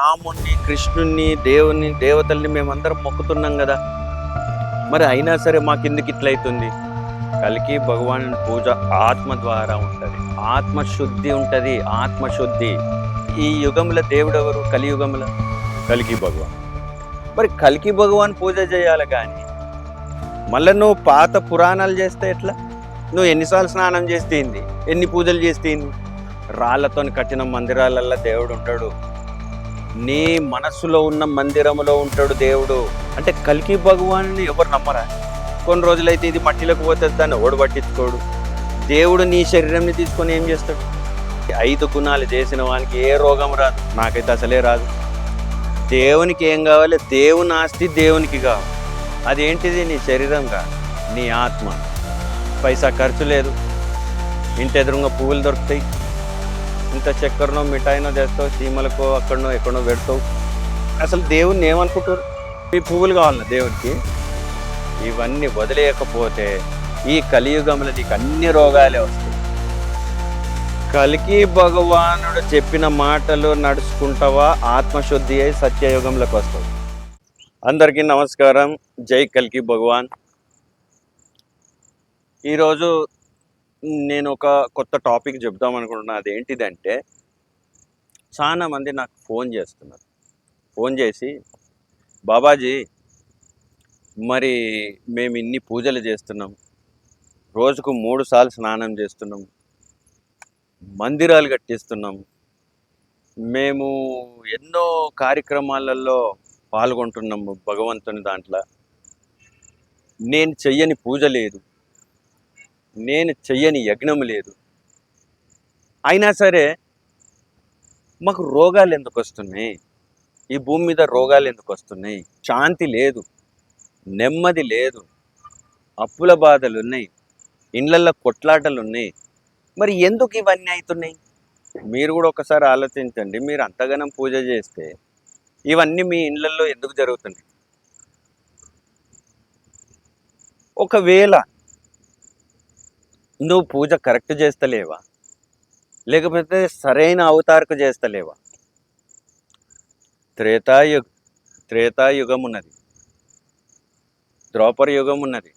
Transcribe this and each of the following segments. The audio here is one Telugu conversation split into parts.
రాముణ్ణి, కృష్ణుణ్ణి, దేవుని, దేవతల్ని మేమందరం మొక్కుతున్నాం కదా. మరి అయినా సరే మాకెందుకు ఇట్లయితుంది? కలికి భగవాన్ పూజ ఆత్మ ద్వారా ఉంటుంది, ఆత్మశుద్ధి ఉంటుంది. ఆత్మశుద్ధి. ఈ యుగంలో దేవుడు ఎవరు? కలియుగంలో కలికి భగవాన్. మరి కలికి భగవాన్ పూజ చేయాలి కానీ మళ్ళీ నువ్వు పాత పురాణాలు చేస్తే ఎట్లా? నువ్వు ఎన్నిసార్లు స్నానం చేస్తేంది, ఎన్ని పూజలు చేస్తేంది? రాళ్లతో కట్టిన మందిరాలల్లో దేవుడు ఉంటాడు, నీ మనస్సులో ఉన్న మందిరంలో ఉంటాడు దేవుడు. అంటే కలికి భగవాన్ని ఎవరు నమ్మరా? కొన్ని రోజులైతే ఇది మట్టిలోకి పోతుంది, దాన్ని ఎవడు పట్టించుకోడు. దేవుడు నీ శరీరంని తీసుకొని ఏం చేస్తాడు? 5 గుణాలు చేసిన వానికి ఏ రోగం రాదు, నాకైతే అసలే రాదు. దేవునికి ఏం కావాలి? దేవుని ఆస్తి దేవునికి కావాలి. అదేంటిది? నీ శరీరం కాదు, నీ ఆత్మ. పైసా ఖర్చు లేదు, ఇంటి ఎదురుగా పువ్వులు దొరుకుతాయి, ఇంత చక్కెరనో మిఠాయినో తెస్తావు, సీమలకో అక్కడనో ఎక్కడనో పెడతావు. అసలు దేవుణ్ణి ఏమనుకుంటారు? ఈ పువ్వులు కావాలన్నా దేవునికి? ఇవన్నీ వదిలేయకపోతే ఈ కలియుగంలో నీకు అన్ని రోగాలే వస్తాయి. కలికి భగవానుడు చెప్పిన మాటలు నడుచుకుంటావా, ఆత్మశుద్ధి అయి సత్యయుగంలోకి వస్తావు. అందరికీ నమస్కారం. జై కలికి భగవాన్. ఈరోజు నేను ఒక కొత్త టాపిక్ చెప్దాం అనుకుంటున్నా. అదేంటిదంటే, చాలా మంది నాకు ఫోన్ చేస్తున్నారు. ఫోన్ చేసి, బాబాజీ మరి మేము ఇన్ని పూజలు చేస్తున్నాం, రోజుకు 3 సార్లు స్నానం చేస్తున్నాం, మందిరాలు కట్టిస్తున్నాం, మేము ఎన్నో కార్యక్రమాలలో పాల్గొంటున్నాము భగవంతుని దాంట్లో, నేను చెయ్యని పూజ లేదు, నేను చెయ్యని యజ్ఞం లేదు, అయినా సరే మాకు రోగాలు ఎందుకు వస్తున్నాయి? ఈ భూమి మీద రోగాలు ఎందుకు వస్తున్నాయి? శాంతి లేదు, నెమ్మది లేదు, అప్పుల బాధలు ఉన్నాయి, ఇండ్లల్లో కొట్లాటలు ఉన్నాయి. మరి ఎందుకు ఇవన్నీ అవుతున్నాయి? మీరు కూడా ఒకసారి ఆలోచించండి. మీరు అంతగానం పూజ చేస్తే ఇవన్నీ మీ ఇండ్లల్లో ఎందుకు జరుగుతున్నాయి? ఒకవేళ నువ్వు పూజ కరెక్ట్ చేస్తలేవా, లేకపోతే సరైన అవతారకు చేస్తలేవా? త్రేతాయుగం ఉన్నది, ద్రౌపది యుగం ఉన్నది,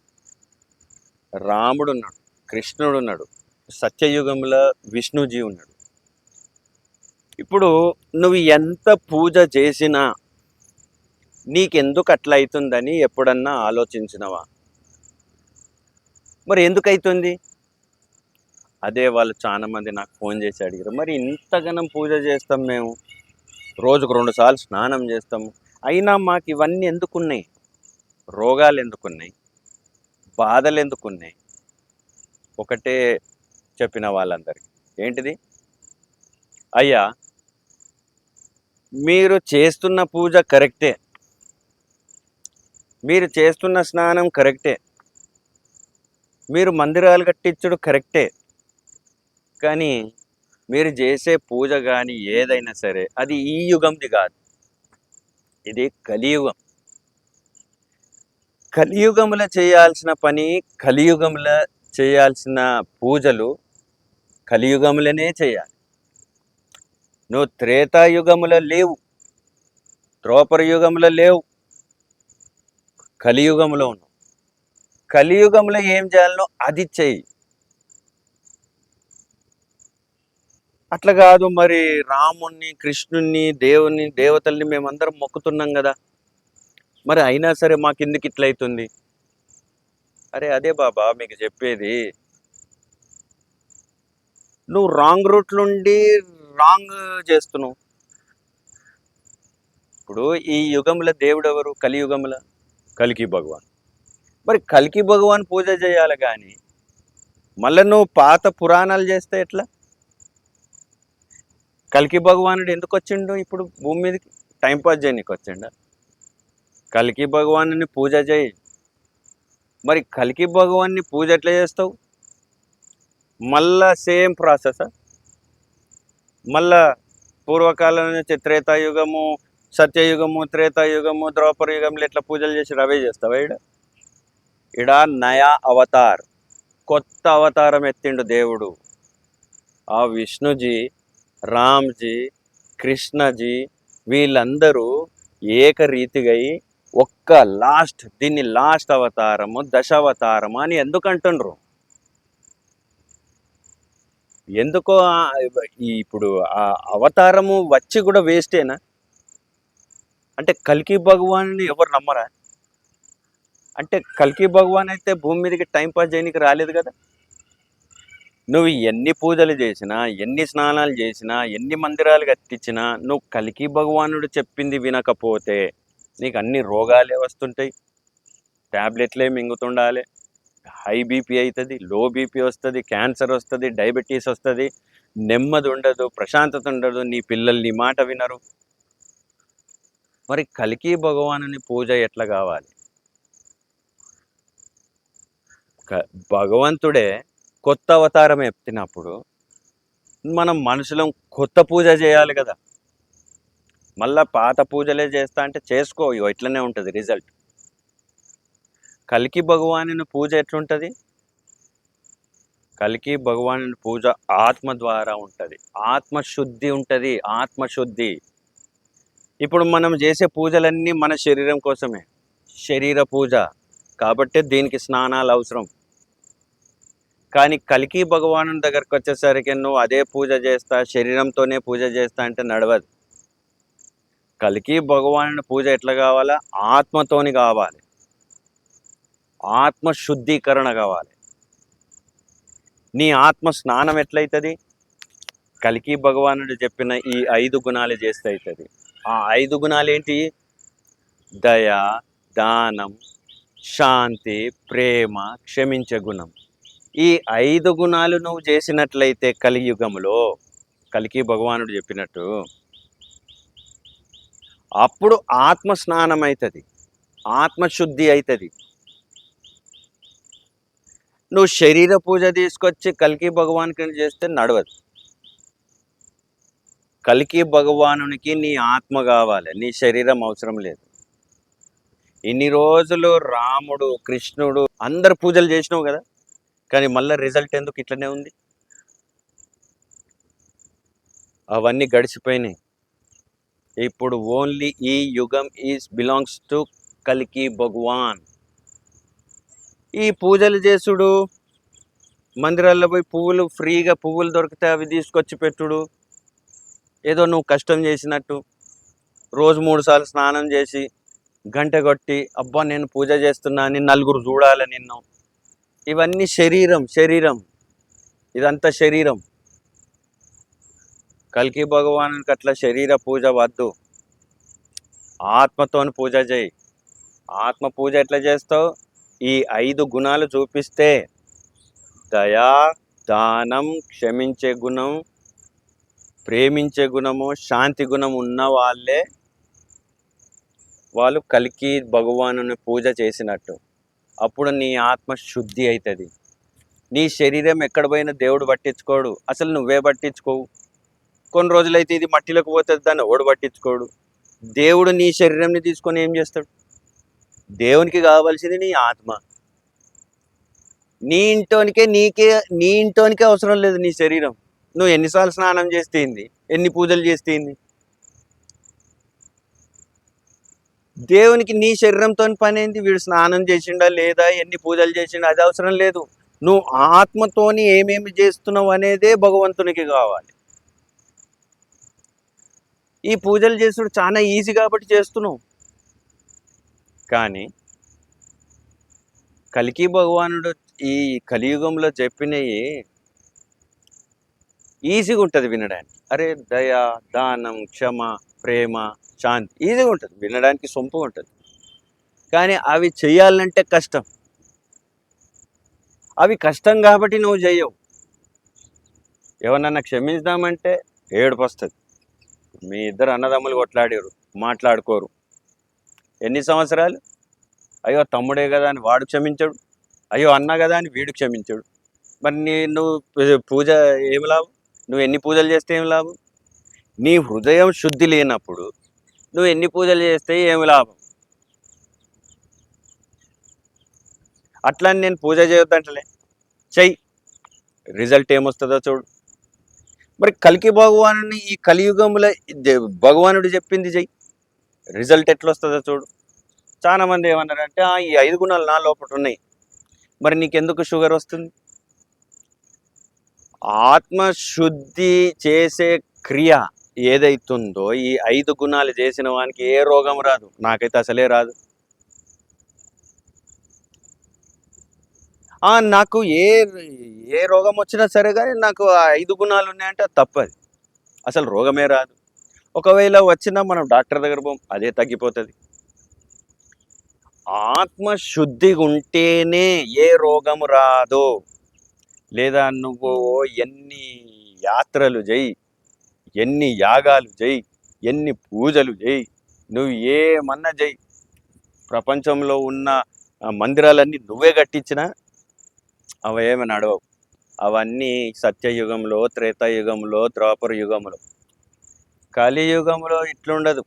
రాముడు ఉన్నాడు, కృష్ణుడు ఉన్నాడు, సత్యయుగంలో విష్ణుజీ ఉన్నాడు. ఇప్పుడు నువ్వు ఎంత పూజ చేసినా నీకెందుకు అట్లా అవుతుందని ఎప్పుడన్నా ఆలోచించినవా? మరి ఎందుకు అవుతుంది? అదే వాళ్ళు చాలా మంది నాకు ఫోన్ చేసి అడిగారు, మరి ఇంతగానం పూజ చేస్తాం, మేము రోజుకు 2 సార్లు స్నానం చేస్తాము, అయినా మాకు ఇవన్నీ ఎందుకున్నాయి? రోగాలు ఎందుకున్నాయి? బాధలు ఎందుకున్నాయి? ఒకటే చెప్పిన వాళ్ళందరికీ, ఏంటిది? అయ్యా, మీరు చేస్తున్న పూజ కరెక్టే, మీరు చేస్తున్న స్నానం కరెక్టే, మీరు మందిరాలు కట్టించడం కరెక్టే, కానీ మీరు చేసే పూజ కానీ ఏదైనా సరే అది ఈ యుగంది కాదు, ఇది కలియుగం. కలియుగంలో చేయాల్సిన పని, కలియుగంలో చేయాల్సిన పూజలు కలియుగంలోనే చేయాలి. నువ్వు త్రేతాయుగంలో లేవు, ద్రౌపది యుగంలో లేవు, కలియుగంలో ఉన్నావు. కలియుగంలో ఏం చేయాలనో అది చెయ్యి. అట్లా కాదు, మరి రాముణ్ణి, కృష్ణుణ్ణి, దేవుని, దేవతల్ని మేమందరం మొక్కుతున్నాం కదా, మరి అయినా సరే మాకెందుకు ఇట్లయితుంది? అరే అదే బాబా మీకు చెప్పేది, నువ్వు రాంగ్ రూట్ నుండి రాంగ్ చేస్తున్నావు. ఇప్పుడు ఈ యుగంలో దేవుడు ఎవరు? కలియుగంలో కలికి భగవాన్. మరి కలికి భగవాన్ పూజ చేయాలి కానీ మళ్ళీ నువ్వు పాత పురాణాలు చేస్తే ఎట్లా? కలికి భగవానుడు ఎందుకు వచ్చిండు ఇప్పుడు భూమి మీదకి? టైంపాస్ చేయనీకి వచ్చిండ? కలికి భగవాన్ని పూజ చేయి. మరి కలికి భగవాన్ని పూజ ఎట్లా చేస్తావు? మళ్ళా సేమ్ ప్రాసెస్. మళ్ళా పూర్వకాలం నుంచి త్రేతాయుగము, సత్యయుగము, త్రేతాయుగము, ద్రౌపది యుగంలో ఎట్లా పూజలు చేసి అవే చేస్తావా? ఇడ నయా అవతార్, కొత్త అవతారం ఎత్తిండు దేవుడు. ఆ విష్ణుజీ, రామ్జీ, కృష్ణజీ, వీళ్ళందరూ ఏకరీతిగా ఒక్క దీన్ని లాస్ట్ అవతారము దశావతారము అని ఎందుకు అంటుండ్రు? ఎందుకో ఇప్పుడు ఆ అవతారము వచ్చి కూడా వేస్టేనా? అంటే కల్కి భగవాన్ని ఎవరు నమ్మరా? అంటే కల్కి భగవాన్ అయితే భూమి మీదకి టైంపాస్ చేయడానికి రాలేదు కదా. నువ్వు ఎన్ని పూజలు చేసినా, ఎన్ని స్నానాలు చేసినా, ఎన్ని మందిరాలు కట్టించినా, నువ్వు కల్కి భగవానుడు చెప్పింది వినకపోతే నీకు అన్ని రోగాలే వస్తుంటాయి. ట్యాబ్లెట్లే మింగుతుండాలి. హై బీపీ అవుతుంది, లో బీపీ వస్తుంది, క్యాన్సర్ వస్తుంది, డయాబెటీస్ వస్తుంది, నెమ్మది ఉండదు, ప్రశాంతత ఉండదు, నీ పిల్లలు నీ మాట వినరు. మరి కల్కి భగవానుని పూజ ఎట్లా కావాలి? భగవంతుడే కొత్త అవతారం ఎత్తినప్పుడు మనం మనుషులం కొత్త పూజ చేయాలి కదా. మళ్ళా పాత పూజలే చేస్తా అంటే చేసుకో, ఇట్లనే ఉంటుంది రిజల్ట్. కల్కి భగవానుని పూజ ఎట్లుంటుంది? కల్కి భగవానుని పూజ ఆత్మ ద్వారా ఉంటుంది, ఆత్మశుద్ధి ఉంటుంది. ఆత్మశుద్ధి. ఇప్పుడు మనం చేసే పూజలన్నీ మన శరీరం కోసమే, శరీర పూజ కాబట్టి దీనికి స్నానాలు అవసరం. కానీ కల్కి భగవాను దగ్గరకు వచ్చేసరికి నువ్వు అదే పూజ చేస్తా, శరీరంతోనే పూజ చేస్తా అంటే నడవదు. కల్కి భగవాను పూజ ఎట్లా కావాలా? ఆత్మతోని కావాలి, ఆత్మ శుద్ధీకరణ కావాలి. నీ ఆత్మ స్నానం ఎట్లయితుంది? కల్కి భగవానుడు చెప్పిన ఈ 5 గుణాలు చేస్తే అవుతుంది. ఆ 5 గుణాలు ఏంటి? దయ, దానం, శాంతి, ప్రేమ, క్షమించే గుణం. ఈ 5 గుణాలు నువ్వు చేసినట్లయితే కలియుగంలో కల్కి భగవానుడు చెప్పినట్టు అప్పుడు ఆత్మ స్నానం అవుతుంది, ఆత్మశుద్ధి అవుతుంది. నువ్వు శరీర పూజ తీసుకొచ్చి కల్కి భగవానికి చేస్తే నడవదు. కల్కి భగవానునికి నీ ఆత్మ కావాలి, నీ శరీరం అవసరం లేదు. ఇన్ని రోజులు రాముడు, కృష్ణుడు అందరు పూజలు చేసినావు కదా, కానీ మళ్ళీ రిజల్ట్ ఎందుకు ఇట్లనే ఉంది? అవన్నీ గడిచిపోయినాయి. ఇప్పుడు ఓన్లీ ఈ యుగం బిలాంగ్స్ టు కల్కి భగవాన్. ఈ పూజలు చేసుడు, మందిరాల్లో పోయి పువ్వులు ఫ్రీగా పువ్వులు దొరికితే అవి తీసుకొచ్చి పెట్టుడు, ఏదో నువ్వు కష్టం చేసినట్టు రోజు 3 సార్లు స్నానం చేసి గంట కొట్టి అబ్బా నేను పూజ చేస్తున్నా అని నలుగురు చూడాలి నిన్ను. ఇవన్నీ శరీరం, ఇదంతా శరీరం. కల్కి భగవానునికి అట్లా శరీర పూజ వద్దు, ఆత్మతోని పూజ చేయి. ఆత్మ పూజ ఎట్లా చేస్తావు? ఈ 5 గుణాలు చూపిస్తే దయా, దానం, క్షమించే గుణం, ప్రేమించే గుణము, శాంతి గుణం ఉన్న వాళ్ళు కల్కి భగవానుని పూజ చేసినట్టు. అప్పుడు నీ ఆత్మ శుద్ధి అవుతుంది. నీ శరీరం ఎక్కడ పోయినా దేవుడు పట్టించుకోడు, అసలు నువ్వే పట్టించుకోవు. కొన్ని రోజులైతే ఇది మట్టిలోకి పోతుంది, దాన్ని ఎవడు పట్టించుకోడు. దేవుడు నీ శరీరంని తీసుకొని ఏం చేస్తాడు? దేవునికి కావాల్సింది నీ ఆత్మ. నీ ఇంటోనికే అవసరం లేదు నీ శరీరం. నువ్వు ఎన్నిసార్లు స్నానం చేస్తేంది, ఎన్ని పూజలు చేస్తేంది? దేవునికి నీ శరీరంతో పని ఏంది? వీడు స్నానం చేసిండా లేదా, ఎన్ని పూజలు చేసిండా, అది అవసరం లేదు. నువ్వు ఆత్మతోని ఏమేమి చేస్తున్నావు అనేదే భగవంతునికి కావాలి. ఈ పూజలు చేసుడు చాలా ఈజీ కాబట్టి చేస్తున్నావు. కానీ కల్కి భగవానుడు ఈ కలియుగంలో చెప్పినవి ఈజీగా ఉంటుంది వినడానికి. అరే దయ, దానం, క్షమ, ప్రేమ, శాంతి ఈజీగా ఉంటుంది వినడానికి, సొంపుగా ఉంటుంది. కానీ అవి చెయ్యాలంటే కష్టం. అవి కష్టం కాబట్టి నువ్వు చెయ్యవు. ఎవరన్నా క్షమించుదామంటే ఏడుపు వస్తుంది. మీ ఇద్దరు అన్నదమ్ములు కొట్లాడారు, మాట్లాడుకోరు, ఎన్ని సంవత్సరాలు? అయ్యో తమ్ముడే కదా అని వాడు క్షమించడు, అయ్యో అన్న కదా అని వీడు క్షమించడు. మరి నువ్వు పూజ ఏమి లాభం? నువ్వు ఎన్ని పూజలు చేస్తే ఏమి లాభం? నీ హృదయం శుద్ధి లేనప్పుడు నువ్వు ఎన్ని పూజలు చేస్తే ఏమి లాభం? అట్లా నేను పూజ చేయొద్దంటలే, చెయ్యి, రిజల్ట్ ఏమొస్తుందో చూడు. మరి కల్కి భగవానుని ఈ కలియుగంలో భగవానుడు చెప్పింది చెయ్యి, రిజల్ట్ ఎట్లా వస్తుందో చూడు. చాలా మంది ఏమన్నారంటే ఈ 5 గుణాలు నా లోపల ఉన్నాయి, మరి నీకెందుకు షుగర్ వస్తుంది? ఆత్మశుద్ధి చేసే క్రియ ఏదైతుందో ఈ 5 గుణాలు చేసిన వానికి ఏ రోగం రాదు. నాకైతే అసలే రాదు. నాకు ఏ ఏ రోగం వచ్చినా సరే కానీ నాకు ఆ 5 గుణాలు ఉన్నాయంటే అది తప్పది, అసలు రోగమే రాదు. ఒకవేళ వచ్చినా మనం డాక్టర్ దగ్గర పోం, అదే తగ్గిపోతుంది. ఆత్మశుద్ధి ఉంటేనే ఏ రోగము రాదు. లేదా నువ్వు ఎన్ని యాత్రలు చేయి, ఎన్ని యాగాలు చేయి, ఎన్ని పూజలు చేయి, నువ్వు ఏమన్నా చేయి, ప్రపంచంలో ఉన్న మందిరాలన్నీ నువ్వే కట్టించినా అవేమి నడవవు. అవన్నీ సత్యయుగంలో, త్రేతాయుగంలో, ద్వాపర యుగంలో. కలియుగంలో ఇట్లుండదు.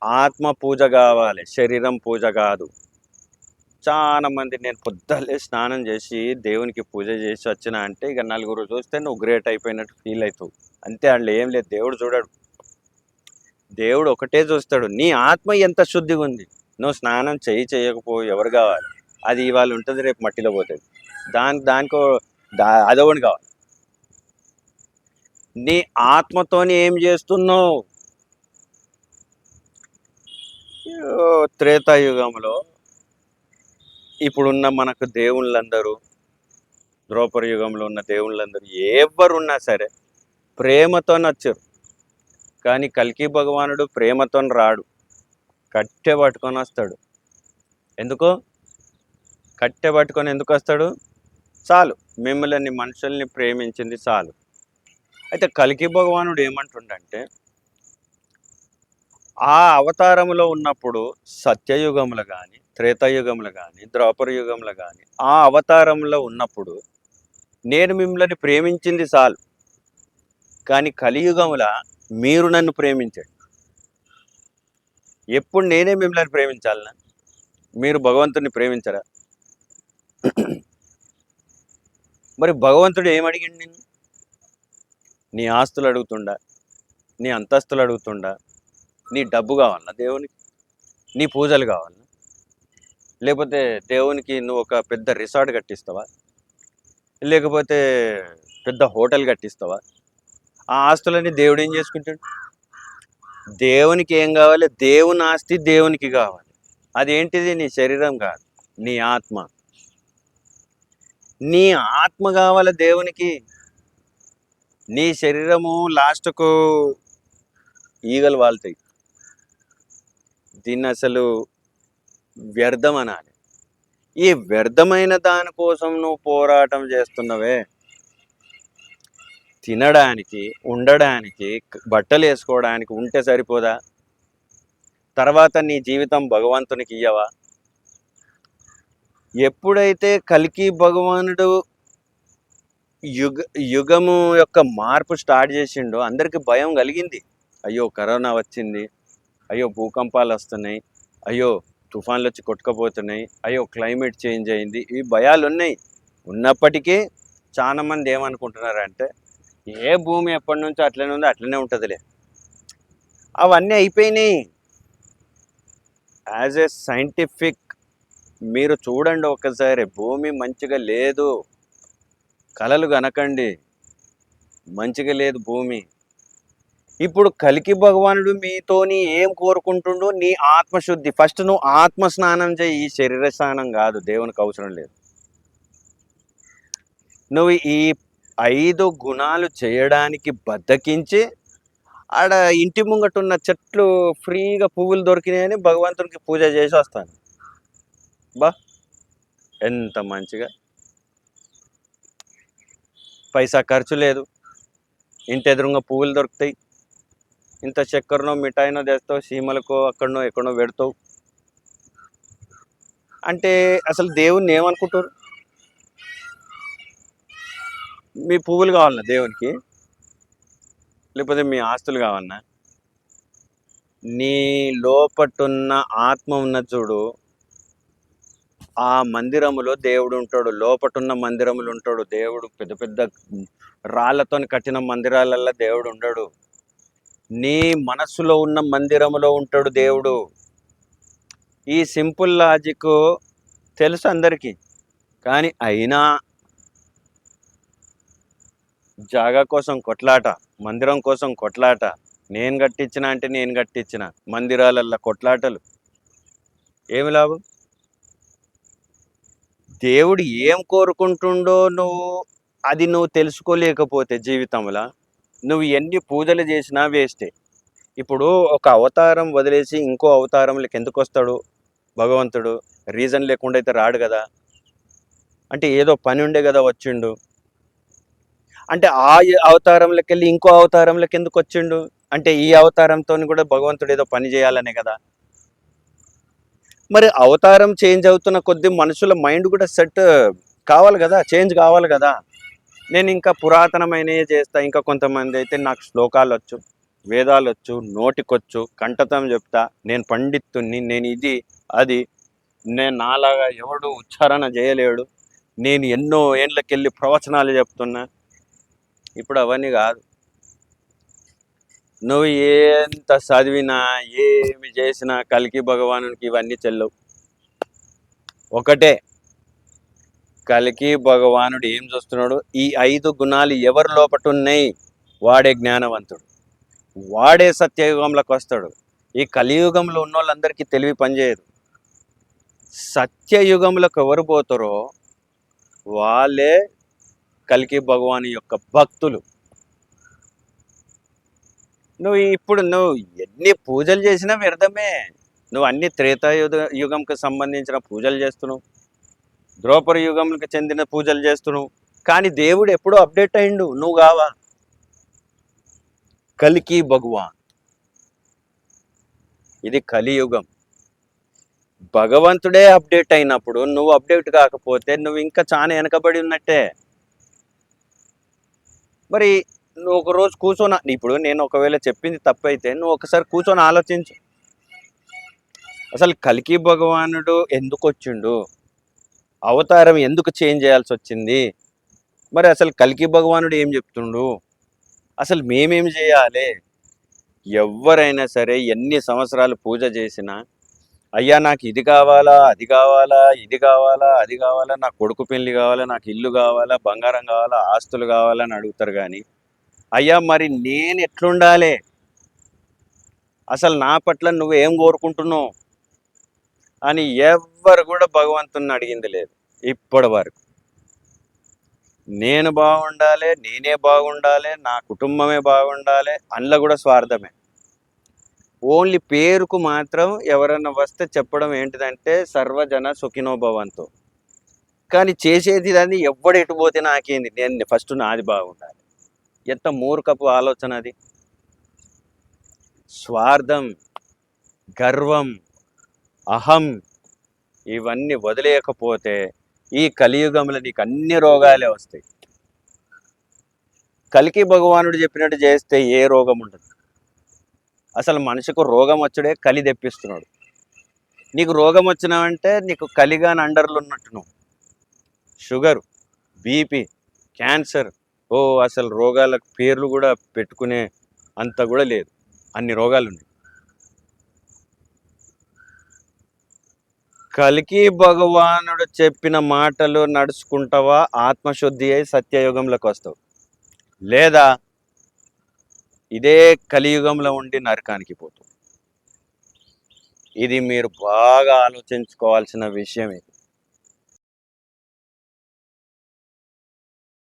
ఆత్మ పూజ కావాలి, శరీరం పూజ కాదు. చాలా మంది నేను పొద్దున్నే స్నానం చేసి దేవునికి పూజ చేసి వచ్చిన అంటే ఇక నలుగురు చూస్తే నువ్వు గ్రేట్ అయిపోయినట్టు ఫీల్ అవుతావు. అంతే, అందులో ఏం లేదు. దేవుడు చూడడు, దేవుడు ఒకటే చూస్తాడు, నీ ఆత్మ ఎంత శుద్ధిగా ఉంది. నువ్వు స్నానం చేయకపో ఎవరు కావాలి? అది ఇవాళ ఉంటుంది, రేపు మట్టిలో పోతుంది. దానికో అదొకటి కావాలి. నీ ఆత్మతోని ఏం చేస్తున్నావు? త్రేతాయుగంలో ఇప్పుడున్న మనకు దేవుళ్ళందరూ, ద్రౌపద యుగంలో ఉన్న దేవుళ్ళందరూ ఎవరున్నా సరే ప్రేమతో వచ్చారు. కానీ కల్కి భగవానుడు ప్రేమతో రాడు, కట్టె పట్టుకొని వస్తాడు. ఎందుకో? కట్టె పట్టుకొని ఎందుకు వస్తాడు? చాలు, మిమ్మల్ని మనుషుల్ని ప్రేమించింది చాలు. అయితే కల్కి భగవానుడు ఏమంటుండంటే, ఆ అవతారములో ఉన్నప్పుడు సత్యయుగములు కానీ, త్రేతాయుగములు కానీ, ద్వాపర యుగములు కానీ, ఆ అవతారంలో ఉన్నప్పుడు నేను మిమ్మల్ని ప్రేమించింది చాలు. కానీ కలియుగముల మీరు నన్ను ప్రేమించండి. ఎప్పుడు నేనే మిమ్మల్ని ప్రేమించాలనా? మీరు భగవంతుడిని ప్రేమించరా? మరి భగవంతుడు ఏమడిగిండు నిన్ను? నీ ఆస్తులు అడుగుతుండా? నీ అంతస్తులు అడుగుతుండా? నీ డబ్బు కావాలన్నా దేవునికి? నీ పూజలు కావాలన్నా? లేకపోతే దేవునికి నువ్వు ఒక పెద్ద రిసార్ట్ కట్టిస్తావా? లేకపోతే పెద్ద హోటల్ కట్టిస్తావా? ఆ ఆస్తులన్నీ దేవుడు ఏం చేసుకుంటాడు? దేవునికి ఏం కావాలి? దేవుని ఆస్తి దేవునికి కావాలి. అదేంటిది? నీ శరీరం కాదు, నీ ఆత్మ. నీ ఆత్మ కావాలి దేవునికి. నీ శరీరము లాస్ట్కు ఈగలు వాళ్తాయి. దీన్ని అసలు వ్యర్థం అనాలి. ఈ వ్యర్థమైన దానికోసం నువ్వు పోరాటం చేస్తున్నవే. తినడానికి, ఉండడానికి, బట్టలు వేసుకోవడానికి ఉంటే సరిపోదా? తర్వాత నీ జీవితం భగవంతునికి ఇయ్యవా? ఎప్పుడైతే కల్కి భగవానుడు యుగము యొక్క మార్పు స్టార్ట్ చేసిండో అందరికి భయం కలిగింది. అయ్యో కరోనా వచ్చింది, అయ్యో భూకంపాలు వస్తున్నాయి, అయ్యో తుఫాన్లు వచ్చి కొట్టుకుపోతున్నాయి, అయ్యో క్లైమేట్ చేంజ్ అయింది, ఈ భయాలు ఉన్నాయి. ఉన్నప్పటికీ చాలా మంది ఏమనుకుంటున్నారంటే, ఏ భూమి ఎప్పటి నుంచో అట్లనే ఉందో అట్లనే ఉంటుందిలే. అవన్నీ అయిపోయినాయి. యాజ్ ఏ సైంటిఫిక్ మీరు చూడండి ఒక్కసారి, భూమి మంచిగా లేదు. కలలు కనకండి, మంచిగా లేదు భూమి. ఇప్పుడు కల్కి భగవానుడు మీతోని ఏం కోరుకుంటుండో? నీ ఆత్మశుద్ధి. ఫస్ట్ నువ్వు ఆత్మ స్నానం చేయి, ఈ శరీర స్నానం కాదు, దేవునికి అవసరం లేదు. నువ్వు ఈ 5 గుణాలు చేయడానికి బద్దకించి ఆడ ఇంటి ముంగటున్న చెట్లు ఫ్రీగా పువ్వులు దొరికినాయని భగవంతునికి పూజ చేసి వస్తాను. బా, ఎంత మంచిగా, పైసా ఖర్చు లేదు, ఇంటి ఎదురుగా పువ్వులు దొరుకుతాయి, ఇంత చక్కెరనో మిఠాయినో తెస్తావు, సీమలకో అక్కడనో ఎక్కడనో పెడతావు. అంటే అసలు దేవుణ్ణి ఏమనుకుంటారు? మీ పువ్వులు కావాలన్నా దేవునికి? లేకపోతే మీ ఆస్తులు కావన్నా? నీ లోపటున్న ఆత్మ ఉన్న చూడు, ఆ మందిరములో దేవుడు ఉంటాడు, లోపటున్న మందిరములు ఉంటాడు దేవుడు. పెద్ద పెద్ద రాళ్లతోని కట్టిన మందిరాలల్లో దేవుడు ఉండడు. నీ మనస్సులో ఉన్న మందిరములో ఉంటాడు దేవుడు. ఈ సింపుల్ లాజిక్ తెలుసు అందరికీ, కానీ అయినా జాగా కోసం కొట్లాట, మందిరం కోసం కొట్లాట, నేను కట్టించిన అంటే నేను కట్టించిన మందిరాలల్లో కొట్లాటలు. ఏమి లాభం? దేవుడు ఏం కోరుకుంటుండో నువ్వు తెలుసుకోలేకపోతే జీవితంలో నువ్వు ఎన్ని పూజలు చేసినా వేస్టే. ఇప్పుడు ఒక అవతారం వదిలేసి ఇంకో అవతారంలోకి ఎందుకు వస్తాడు భగవంతుడు? రీజన్ లేకుండా అయితే రాడు కదా. అంటే ఏదో పని ఉండే కదా వచ్చిండు. అంటే ఆ అవతారంలోకి వెళ్ళి ఇంకో అవతారంలోకి ఎందుకు వచ్చిండు? అంటే ఈ అవతారంతో కూడా భగవంతుడు ఏదో పని చేయాలనే కదా. మరి అవతారం చేంజ్ అవుతున్న కొద్దీ మనుషుల మైండ్ కూడా సెట్ కావాలి కదా, చేంజ్ కావాలి కదా. నేను ఇంకా పురాతనమైనవి చేస్తా, ఇంకా కొంతమంది అయితే నాకు శ్లోకాలు వచ్చు, వేదాలు వచ్చు, నోటికొచ్చు, కంఠతం చెప్తా, నేను పండితుణ్ణి, నేను ఇది అది, నేను నాలాగా ఎవడు ఉచ్చారణ చేయలేడు, నేను ఎన్నో ఏండ్లకెళ్ళి ప్రవచనాలు చెప్తున్నా. ఇప్పుడు అవన్నీ కాదు. నువ్వు ఎంత చదివినా ఏమి చేసినా కల్కి భగవానునికి ఇవన్నీ చెల్లవు. ఒకటే, కల్కి భగవానుడు ఏం చూస్తున్నాడు? ఈ 5 గుణాలు ఎవరి లోపట ఉన్నాయి వాడే జ్ఞానవంతుడు, వాడే సత్యయుగంలోకి వస్తాడు. ఈ కలియుగంలో ఉన్న వాళ్ళందరికీ తెలివి పనిచేయదు. సత్యయుగంలోకి ఎవరు పోతారో వాళ్ళే కల్కి భగవాను యొక్క భక్తులు. నువ్వు ఎన్ని పూజలు చేసినా వ్యర్థమే. నువ్వు అన్ని యుగంకి సంబంధించిన పూజలు చేస్తున్నావు, ద్రౌపద యుగంకి చెందిన పూజలు చేస్తున్నావు, కానీ దేవుడు ఎప్పుడో అప్డేట్ అయిండు, నువ్వు కావా. కల్కి భగవాన్, ఇది కలియుగం. భగవంతుడే అప్డేట్ అయినప్పుడు నువ్వు అప్డేట్ కాకపోతే నువ్వు ఇంకా చాలా వెనకబడి ఉన్నట్టే. మరి నువ్వు ఒకరోజు కూర్చొని, ఇప్పుడు నేను ఒకవేళ చెప్పింది తప్పైతే నువ్వు ఒకసారి కూర్చొని ఆలోచించు. అసలు కల్కి భగవానుడు ఎందుకు వచ్చిండు? అవతారం ఎందుకు చేంజ్ చేయాల్సి వచ్చింది? మరి అసలు కల్కి భగవానుడు ఏం చెప్తుండు? అసలు మేమేం చేయాలి? ఎవరైనా సరే ఎన్ని సంవత్సరాలు పూజ చేసినా, అయ్యా నాకు ఇది కావాలా, అది కావాలా, ఇది కావాలా, అది కావాలా, నాకు కొడుకు పెళ్లి కావాలా, నాకు ఇల్లు కావాలా, బంగారం కావాలా, ఆస్తులు కావాలా అని అడుగుతారు. కానీ అయ్యా మరి నేను ఎట్లుండాలి, అసలు నా పట్ల నువ్వు ఏం కోరుకుంటున్నావు అని ఎవ్వరు కూడా భగవంతుని అడిగింది లేదు ఇప్పటి వరకు. నేను బాగుండాలి, నేనే బాగుండాలి, నా కుటుంబమే బాగుండాలి, అందులో కూడా స్వార్థమే. ఓన్లీ పేరుకు మాత్రం ఎవరన్నా వస్తే చెప్పడం ఏంటిదంటే సర్వజన సుఖినోభవంతో, కానీ చేసేది దాన్ని ఎవ్వడు ఎటుపోతే నాకేంది, నేను ఫస్ట్ నాది బాగుండాలి. ఎంత మూర్ఖపు ఆలోచన అది. స్వార్థం, గర్వం, అహం ఇవన్నీ వదిలేయకపోతే ఈ కలియుగంలో నీకు అన్ని రోగాలే వస్తాయి. కల్కి భగవానుడు చెప్పినట్టు చేస్తే ఏ రోగం ఉండదు. అసలు మనిషికి రోగం వచ్చుడే కలి తెప్పిస్తున్నాడు. నీకు రోగం వచ్చినావంటే నీకు కలిగాని అండర్లు ఉన్నట్టు నువ్వు. షుగర్, బీపీ, క్యాన్సర్, అసలు రోగాలకు పేర్లు కూడా పెట్టుకునే అంత కూడా లేదు, అన్ని రోగాలు ఉన్నాయి. కల్కి భగవానుడు చెప్పిన మాటలు నడుచుకుంటావా ఆత్మశుద్ధి అయి సత్యయుగంలోకి వస్తావు, లేదా ఇదే కలియుగంలో ఉండి నరకానికి పోతావు. ఇది మీరు బాగా ఆలోచించుకోవాల్సిన విషయం. ఇది